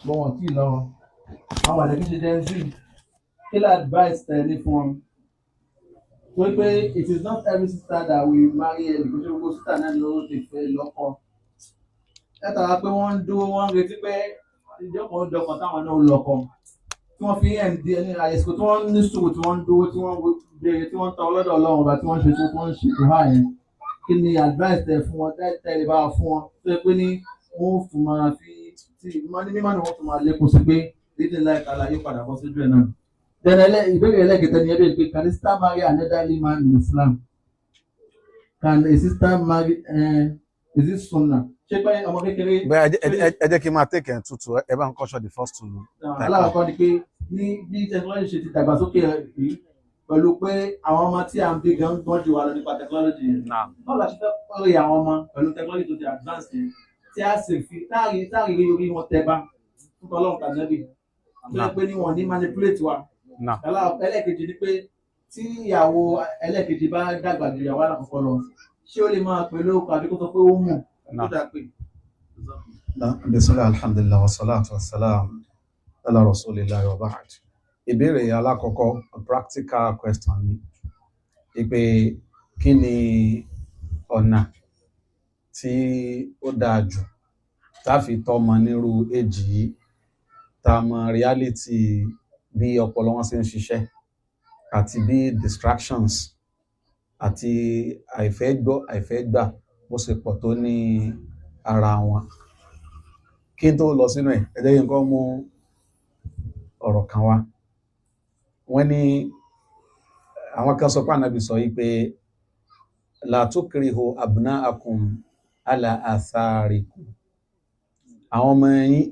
but wọ́n ti lọ àwọn àdàkí ṣe Gen Z kí ló advice tẹ̀lé fún wọn wọ́n pé it is not every sister that will marry early kó ṣe gbogbo sister náà ló ti fẹ́ lọ́kọ látara pé wọ́n ń dúró wọ́n ń retí pé ìjọkàn táwọn náà lọ́kọ tí wọ́n fi ń di ẹni àyẹ̀sìkò tí wọ́n ní sùúrù tí wọ́n ń dúró tí wọ́n béèrè tí wọ́n ń tọ́ ọlọ́dọ̀ ọlọ́run ọba tí wọ́n ń ṣe tó wọ́n ń ṣe tó háà yẹn kí ni advice tẹ fún wọn tẹ́lẹ̀ bá fún wọn tó yẹ pé ní wọ́n fún máa fi tí mímọ́ ni wọ́n tún máa lékún sí pé lídìí láì kálá yóò padà bọ́ síjú ẹ̀ náà. Then ìbéèrè ẹlẹ́kẹ̀tẹ̀ ni ẹbí pé can a sister marry another man in Islam? Can a sister marry is it sunnah? Ṣé pé ọmọ kékeré. Bẹ́ẹ̀ ẹ jẹ́ kí n máa take ẹ̀ tutù ẹ bá ń kọ́ṣọ́ the first two. Aláwọ̀kọ́ ni pé ní bí technology ṣe ti dàgbàsókè rí pẹ̀lú pé àwọn ọmọ tí à ń bí gan gbọ́n jù wá lọ nípa technology yẹn. Báwo la ṣe fẹ́ kọ́rè àwọn ọmọ pẹ̀lú technology tó ti advance yẹn tí a sì fi táàrí orí wọn tẹ bá fún tọ́lọ́run tàbí tó yẹ pé ní wọn ní manipulate wa. Ẹlẹ́kejì ni pé tí ìyàwó ẹlẹ́kejì bá dàgbà ju ìyàwó alákọ̀ọ́kọ́ lọ ṣé ó lè máa pè lóko àbí kó sọ pé ó mọ̀ tó dà pé. Bismillah, alhamdulillah, wa salatu wa salam ala rasulillah wa ba'd. Ìbéèrè alákọ̀ọ́kọ́ practical question ni pé kí ni ọ̀nà tí ó dáa jù tá fi tọ́mọ nírú èjì yìí tá mọ reality bí ọpọlọ wọn ṣe ń ṣiṣẹ́ àti bí distractions àti àìfẹ́ gbọ́ àìfẹ́ gbà bó ṣe pọ̀ tó ní ara wọn. Kí n tó lọ sínú ẹ̀ ẹ jẹ́ kí n kọ́ mú ọ̀rọ̀ kan wá. Wọ́n ní àwọn kan sọ pé Ànábì sọ yìí pé la tukrihu abna'akum ala atharikum. Àwọn ọmọ yín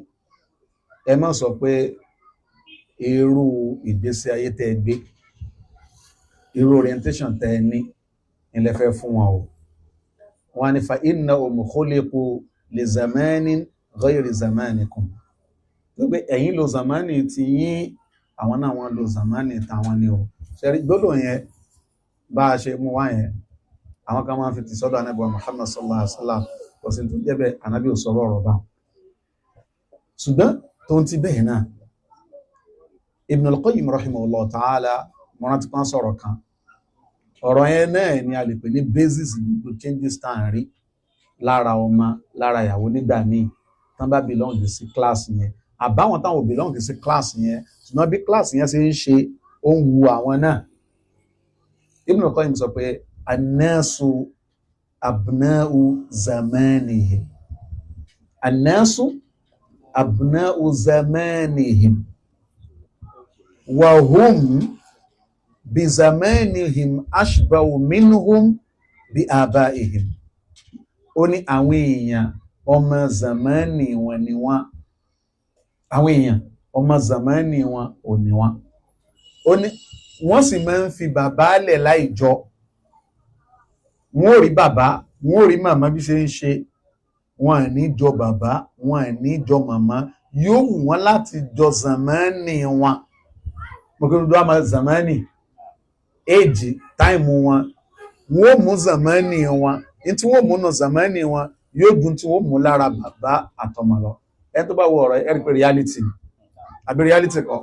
ẹ má sọ pé irú ìgbésí ayé tẹ́ gbé irú orientation tẹ́ ní ilẹ̀ fẹ́ fún wọn o. Wọ́n ní fa innahum khuliqu li zamanin ghayri zamanikum. Gbogbo ẹ̀yin lo zamani ti yín àwọn náà wọ́n lo zamani tàwọn ni o. Ṣẹ́rí gbọ́dọ̀ yẹn bá a ṣe mú wá yẹn àwọn kan máa ń fi ti sọ́dọ̀ Ànábì Muhammad sallallahu alaihi wasallam kò sí tó jẹ́ bẹ́ẹ̀ Ànábì ò sọ̀rọ̀ ọ̀rọ̀ bá. Ṣùgbọ́n tó ń ti bẹ́ẹ̀ náà Ibn al-Qayyim rahimahullah ta'ala mọ́rán ti pán sọ̀rọ̀ kan ọ̀rọ̀ yẹn náà ni a lè pè ní basis gbogbo changes tá à ń rí lára ọmọ lára ìyàwó nígbà míì tán bá belong sí class yẹn àbáwọn táwọn belong sí class yẹn ṣùgbọ́n bí class yẹn ṣe ń ṣe ó ń wu àwọn náà. Ibn al-Qayyim sọ pé annasu abna'u zamanihim annasu abna'u zamanihim wa hum bi zamanihim ashba'u minhum bi abaihim. Ó ní àwọn èèyàn ọmọ zamani wọn ni wọ́n àwọn èèyàn ọmọ zamani wọn ò ní wọ́n. Ó ní wọ́n sì máa ń fi bàbá lẹ̀ láìjọ wọ́n ò rí bàbá wọ́n ò rí màmá bí ṣe ń ṣe wọn à ní jọ bàbá wọn à ní jọ màmá yóò wù wọ́n láti jọ zamani wọn. Mo kí ló dọ́ àmà zamani éèjì táìmù wọn wọ́n mú zamani wọn ní tí wọ́n mú nà zamani wọn yóò dùn tí wọ́n mú lára bàbá àtọmọ lọ. Ẹni tó bá wọ ọ̀rọ̀ ẹ rí pé reality àbí reality kọ́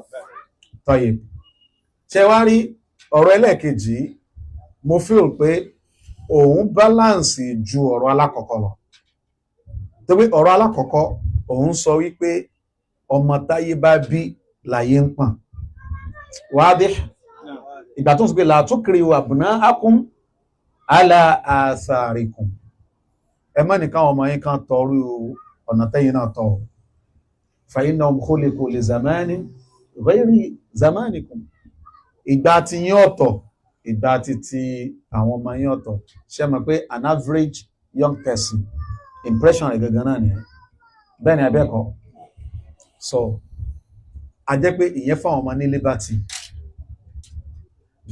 tọ́yẹ̀. Ṣé wá rí ọ̀rọ̀ ẹlẹ́ẹ̀kejì mo feel pé òun balance ju ọ̀rọ̀ alákọ̀ọ́kọ́ lọ. Tó pé ọ̀rọ̀ alákọ̀ọ́kọ́ òun sọ wípé ọmọ táyé bá bí láyé ń pọ̀n. Wádé ìgbà tó ń sọ pé la tukrihu abna'akum ala atharikum. Ẹ má nìkan ọmọ yín kan tọrú ọ̀nà tẹ́yìn náà tọ̀. Fa innahum khuliqu li zamanin ghayri zamanikum. Ìgbà tí yín ọ̀tọ̀ ìgbà tí àwọn ọmọ yín ọ̀tọ̀. Ṣé mọ̀ pé an average young person impression rẹ̀ gangan náà nìyẹn bẹ́ẹ̀ ni abẹ́ẹ̀kọ́. So a jẹ́ pé ìyẹn fáwọn ọmọ ní liberty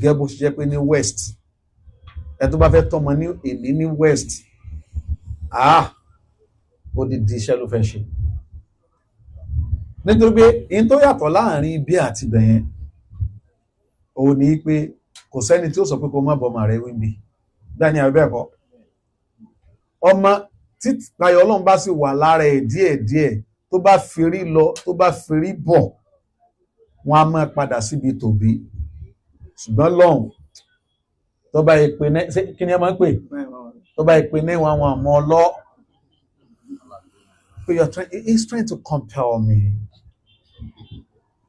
gẹ́gẹ́ bó ṣe jẹ́ pé ní west ẹ tó bá fẹ́ tọ́mọ ní èní ní west ó di iṣẹ́ ló fẹ́ ṣe nítorí pé in tó yàtọ̀ láàrin ibi àti bẹ̀yẹn òun ní pé kò sẹ́ni tí ó sọ pé kó má bọ́mọ rẹ̀ wíńbí bẹ́ẹ̀ ni abẹ́ẹ̀kọ́. Ọmọ tí payọ̀ Ọlọ́run bá sì wà lára ẹ̀ díẹ̀díẹ̀ tó bá fìrí lọ tó bá fìrí bọ̀ wọ́n á máa padà síbi tòbí ṣùgbọ́n lọ́hùn tó bá yẹ pé kí ni ẹ máa ń pè tó bá yẹ pé ní wọn àwọn àmọ́ ọlọ́ pé he's trying to compel me,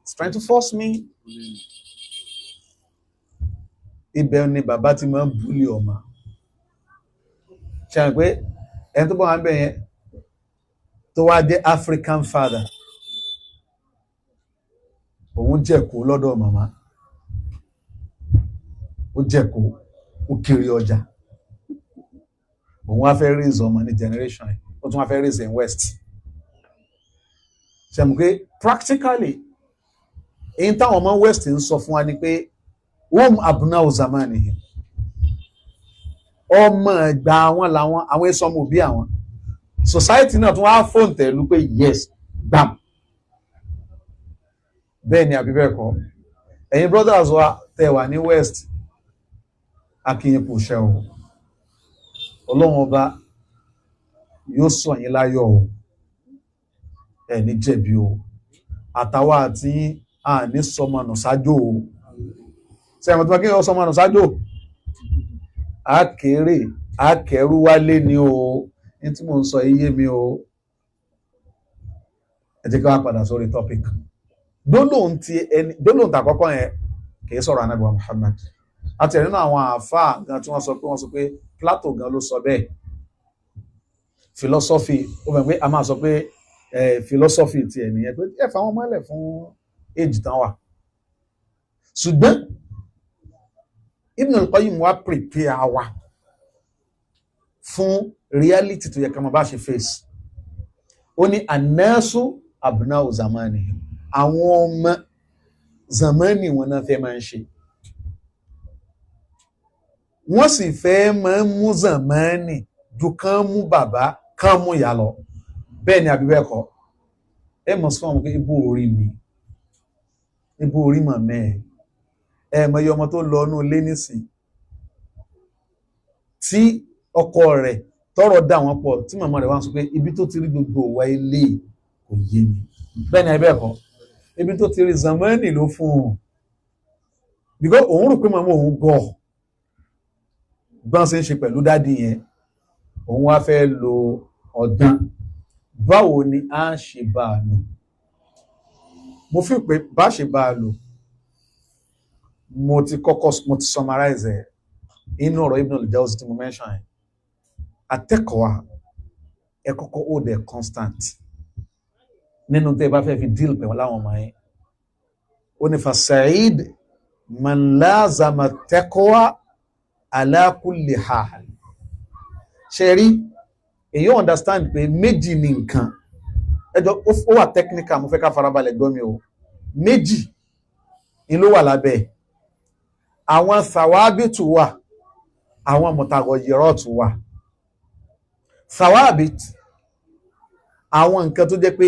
he's trying to force me. Ibẹ̀ ni bàbá ti máa ń búlì ọmọ ṣe pé ẹni tó bá wà ń bẹ̀ yẹn tó wá dé African father òun jẹ̀kó lọ́dọ̀ màmá ó jẹ̀kó ó kiri ọjà òun wá fẹ́ raise ọmọ ní generation yìí ó tún wá fẹ́ raise in west ṣe mọ̀ pé practically èyí táwọn ọmọ west ń sọ fún wa ni pé abnau zamanihim ọmọ ẹgbà àwọn làwọn àwọn èso ọmọ òbí àwọn society náà tún wá fóònù tẹ̀lú pé yes gbàm bẹ́ẹ̀ ni àbí bẹ́ẹ̀ kọ́ ẹ̀yin brothers wa tẹ́ wà ní west akínyìn kò ṣe o ọlọ́run ọba yóò sọ yín láyọ̀ o ẹ̀ ní jẹ̀bi o àtàwọn àti àní sọmọnà sájò o sẹ́yìn tó bá kí wọ́n sọmọnà sájò àkèrè àkẹrù wálé ni o ní tí mò ń sọ iye mi o ẹ jẹ́ ká wá padà sórí topic gbólóhùn tàkọ́kọ́ yẹn kìí sọ̀rọ̀ Ànábì wa Muhammad àti ẹ̀rínú àwọn àáfàá gan tí wọ́n sọ pé Plato gan ló sọ bẹ́ẹ̀ philosophy ó fẹ́ pé a máa sọ pé philosophy ti ẹ̀ nìyẹn pé ẹ fà wọ́n mọ́lẹ̀ fún age tán wà ṣùgbọ́n Ibn al-Qayyim wa prepare wa fún reality tó yẹ ká máa bá ṣe face ó ní annasu abnau zamanihim àwọn ọmọ zamani wọn náà fẹ́ máa ń ṣe wọ́n sì fẹ́ máa ń mú zamani ju kán mú bàbá kán mú ìyá lọ bẹ́ẹ̀ ni àbí bẹ́ẹ̀ kọ́ ẹ mọ̀ sí fún pé ibú orí mi ibú orí màmá ẹ mọ̀ iye ọmọ tó lọ inú ilé nísìn tí ọkọ rẹ̀ tọrọ dà wọ́n pọ̀ tí màmá rẹ̀ wá sọ pé ibi tó ti rí gbogbo wa ilé kò yé mi bẹ́ẹ̀ ni àbí bẹ́ẹ̀ kọ́ ibi tó ti rí zamani ló fún un because òun rò pé màmá òun gọ̀ gbọ́n ṣe ń ṣe pẹ̀lú dádì yẹn òun wá fẹ́ lo ọ̀dán báwo ni a ṣe bá a lò mo fi pé bá ṣe bá a lò mo ti summarize ẹ̀ inú ọ̀rọ̀ Ibn al-Jawzi tí mo mention ẹ̀ atẹ́kọ̀ọ́ ẹ kọ́kọ́ ó dẹ̀ constant nínú tẹ́ bá fẹ́ fi deal pẹ̀lú láwọn ọmọ yẹn ó ní fa sa'id man lazama taqwa ala kulli hal ṣe rí èyí understand pé méjì ní nǹkan ẹjọ́ ó wà technical mo fẹ́ ká farabalẹ̀ gbọ́ mi o méjì ní ló wà lábẹ́ àwọn thawabitu wà àwọn mutaghayyiratu wà thawabit àwọn nǹkan tó jẹ́ pé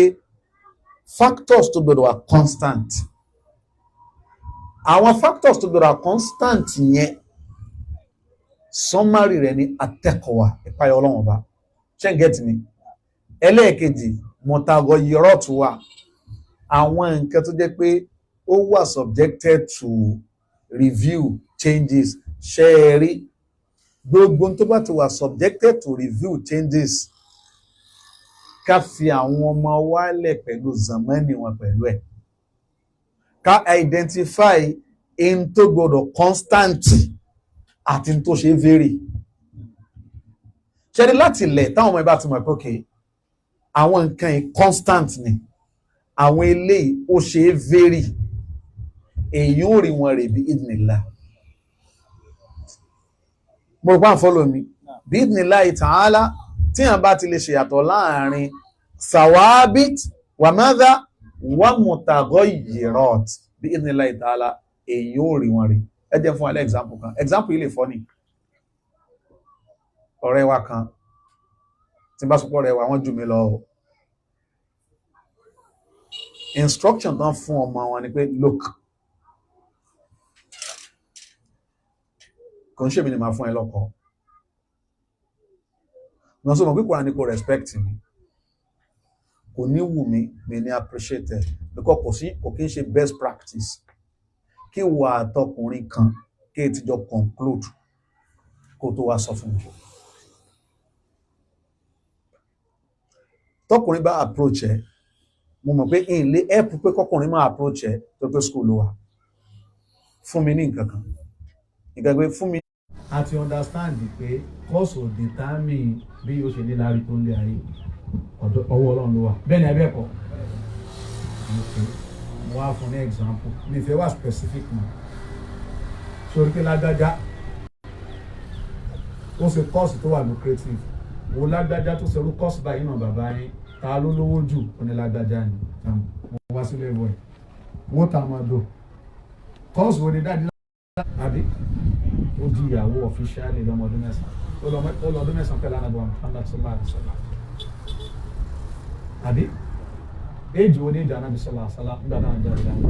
factors tó gbọdọ̀ wà constant àwọn factors tó gbọdọ̀ wà constant yẹn summary rẹ̀ ní at-taqwa ìpayọ̀ Ọlọ́run Ọba ṣé ń get me ẹlẹ́ẹ̀kejì mutaghayyiratu wà àwọn nǹkan tó jẹ́ pé ó wà subjected to review changes ṣe é rí gbogbo tó bá ti wà subjected to review changes ká fi àwọn ọmọ wálẹ̀ pẹ̀lú zamani wọn pẹ̀lú ẹ̀ ká identify in tó gbọdọ̀ constant àti in tó ṣe vary ṣẹ́rí láti ilẹ̀ táwọn ọmọ ẹbá ti mọ̀ pé okay àwọn nǹkan yìí constant ni àwọn eléyìí ó ṣe vary èyí ò rí wọn rè bí idnillah mo gbá follow mi bí idnillah ta'ala tí a bá ti lè ṣe yàtọ̀ láàrin thawabit wa madha wa mutaghayyirat bí idnillah ta'ala èyí ò rí wọn rè ẹ jẹ́ fún alẹ́ example kan example yìí lè fọ́ ni ọ̀rẹ́ wa kan tí bá sọpọ̀ rẹ̀ wà wọ́n jù mí lọ instruction tán fún ọmọ wọn ni pé look kò ń ṣe mi ni máa fún ẹ lọ́kọ wọ́n sọ mọ̀ pé Kùránì kò respect mi kò ní wù mí mi ní appreciate ẹ̀ because kò kí ń ṣe best practice kí wà àtọkùnrin kan kí ti jọ conclude kó tó wá sọ fún mi. Tọkùnrin bá approach ẹ mo mọ̀ pé in lè help pé kọkùnrin máa approach ẹ tó pé school ló wà fún mi ní nǹkan kan nǹkan pé fún mi. a ti understand pé cause of determine bí o ṣe ní lárí tó ń lé ayé ọwọ́ Ọlọ́run ló wà bẹ́ẹ̀ ni abẹ́ ẹ̀kọ́ mo wá fún ní example mi fẹ́ wá specific mọ́ sórí pé lágbájá ó ṣe course tó wà lucrative wo lágbájá tó ṣerú course báyìí náà bàbá yín ta ló lówó jù ó ní lágbájá ni mo wá sílé ìwọ ẹ̀ wọ́n ta máa dò course wo ni dáadé àbí ó di ìyàwó officially lọ́mọ ọdún mẹ́sàn-án ó lọ ọdún mẹ́sàn-án pẹ̀lú anábọ̀ Muhammad sallallahu alaihi wasallam àbí age wo ní ìjà anábì sallallahu alaihi wasallam nígbà náà jẹ́ ìdáwó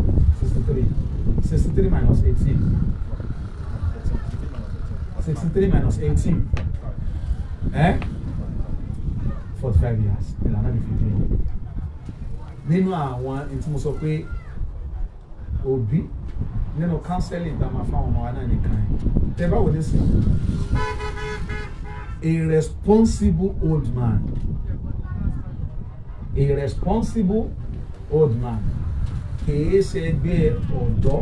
63 minus 18 63 minus 18 45 years ìlànà bí 15 nínú àwọn tí mo sọ pé òbí nínú counseling tá a máa fáwọn ọmọ wa náà nìkan ẹ̀ tẹ́ báwo ní sí a responsible old man kìí ṣe ẹgbẹ́ ọ̀dọ́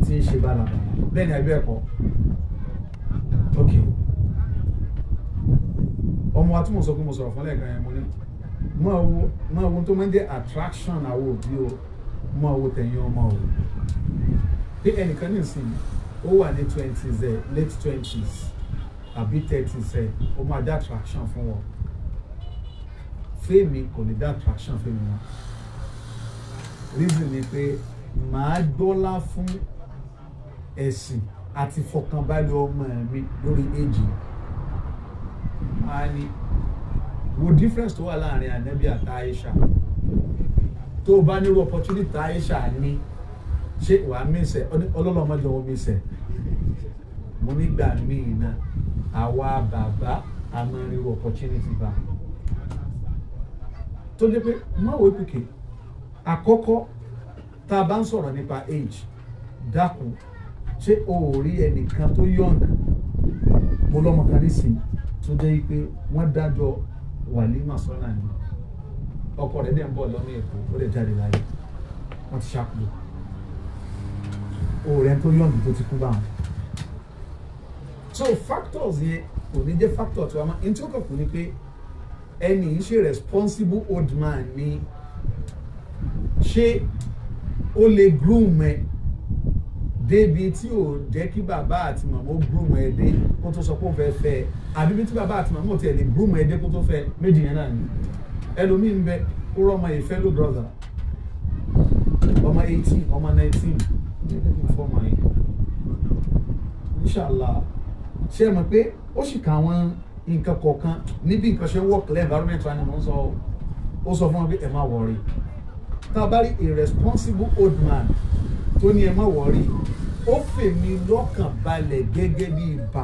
tí ń ṣe bálabàlà bẹ́ẹ̀ ni ẹgbẹ́ ẹ̀kọ́ ok ọmọ wa tí mo sọ pé mo sọ̀rọ̀ fún lẹ́ẹ̀kan yẹn mo ní máa wo tó máa ń jẹ́ attraction àwọn òbí o máa wo tẹ̀yìn ọmọ o bí ẹnìkan ní ìsìn ó wà ní 20s late 20s àbí 30s ó máa dá attraction fún wọn fẹ́mi kò lè dá attraction fẹ́mi wọn reason ni pé màá dọ́là fún ẹ̀sìn àti fọkànbalẹ̀ ọmọ mi lórí èjì máa ní wo difference tó wà láàrin ànábì àti Aisha tó o bá nírú opportunity Aisha ní ṣé wàá mísẹ̀ ọlọ́lọ́mọdé wọn mísẹ̀ mo nígbà míì náà àwa bàbá a máa nírú opportunity bá tó jẹ́ pé má wo pìkì àkọ́kọ́ tá a bá ń sọ̀rọ̀ nípa age dákun ṣé o ò rí ẹnìkan tó young mo lọ́mọ kan nísìnyí tó jẹ́ pé wọ́n dájọ́ wàlímà sọ́nà ni ọkọ rẹ̀ dẹ̀ ń bọ̀ lọ́nà èkó ó lè jáde láyé wọ́n ti ṣàkóso òòrẹ́ tó young tó ti kú báwọn. So factors yẹn kò ní jẹ́ factor tí wọ́n máa ń tí ó kàn kú ni pé ẹni yìí ṣe responsible old man ni ṣé ó lè groom ẹ débi tí ò jẹ́ kí bàbá àti màmá ó groom ẹ dé kó tó sọ pé ó fẹ́ fẹ́ ẹ àbí bí tí bàbá àti màmá ò tiẹ̀ lè groom ẹ dé kó tó fẹ́ méjì yẹn náà ni ẹlòmíín bẹ ó rọ ọmọ yìí fellow brother ọmọ 18 ọmọ 19 ní ẹgbẹ́ kí n fọ́ ọmọ yìí inshallah ṣe é mọ̀ pé ó sì kà àwọn nǹkan kọ̀ọ̀kan níbi nǹkan ṣe work environment wa ni mo ń sọ ó sọ fún wọn pé ẹ má worry tá a bá rí a responsible old man tó ní ẹ má worry ó fèmí lọ́kàn balẹ̀ gẹ́gẹ́ bí ibà.